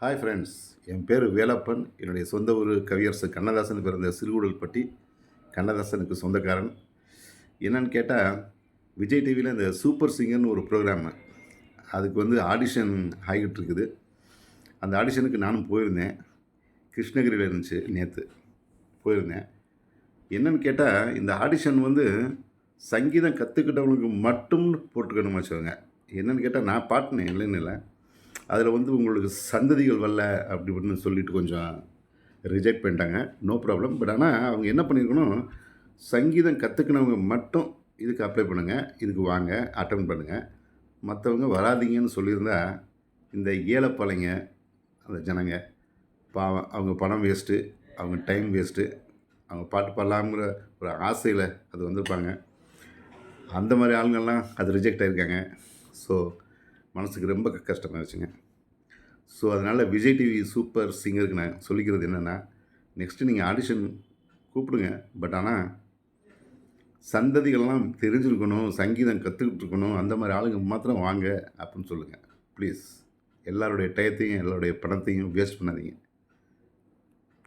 Hi friends, என் பேர் வேலப்பன். என்னுடைய சொந்த ஊர் கவியரசு கண்ணதாசன் பிறந்த சிறுகுடல்பட்டி. கண்ணதாசனுக்கு சொந்தக்காரன். என்னன்னு கேட்டால், விஜய் டிவியில் இந்த சூப்பர் சிங்கர்னு ஒரு ப்ரோக்ராமு. அதுக்கு ஆடிஷன் ஆகிட்டு இருக்குது. அந்த ஆடிஷனுக்கு நானும் போயிருந்தேன். கிருஷ்ணகிரியில் இருந்துச்சு. நேற்று போயிருந்தேன். என்னன்னு கேட்டால், இந்த ஆடிஷன் சங்கீதம் கற்றுக்கிட்டவங்களுக்கு மட்டும் போட்டுக்கணுமா வச்சுக்கோங்க. என்னன்னு கேட்டால், நான் பாடினேன், இல்லைன்னு இல்லை. அதில் உங்களுக்கு சந்ததிகள் வரல அப்படி இப்படின்னு சொல்லிட்டு கொஞ்சம் ரிஜெக்ட் பண்ணிட்டாங்க. No problem. பட் ஆனால் அவங்க என்ன பண்ணியிருக்கணும், சங்கீதம் கற்றுக்கினவங்க மட்டும் இதுக்கு அப்ளை பண்ணுங்கள், இதுக்கு வாங்க, அட்டன் பண்ணுங்கள். மற்றவங்க வராதீங்கன்னு சொல்லியிருந்தா, இந்த ஏழைப்பாளைங்க அந்த ஜனங்க பாவம், அவங்க பணம் வேஸ்ட்டு, அவங்க டைம் வேஸ்ட்டு, அவங்க பாட்டு பாடலாங்கிற ஒரு ஆசையில் அது வந்திருப்பாங்க. அந்த மாதிரி ஆளுங்கள்லாம் அது ரிஜெக்ட் ஆகியிருக்காங்க. ஸோ மனசுக்கு ரொம்ப கஷ்டமாகிடுச்சுங்க. ஸோ அதனால் விஜய் டிவி சூப்பர் சிங்கருக்கு நான் சொல்லிக்கிறது என்னென்னா, நெக்ஸ்ட்டு நீங்கள் ஆடிஷன் கூப்பிடுங்க. பட் ஆனால் சந்ததிகள்லாம் தெரிஞ்சிருக்கணும், சங்கீதம் கற்றுக்கிட்டு இருக்கணும், அந்த மாதிரி ஆளுங்க மாத்திரம் வாங்க அப்படின்னு சொல்லுங்கள் ப்ளீஸ். எல்லாருடைய டயத்தையும் எல்லாருடைய பணத்தையும் வேஸ்ட் பண்ணாதீங்க.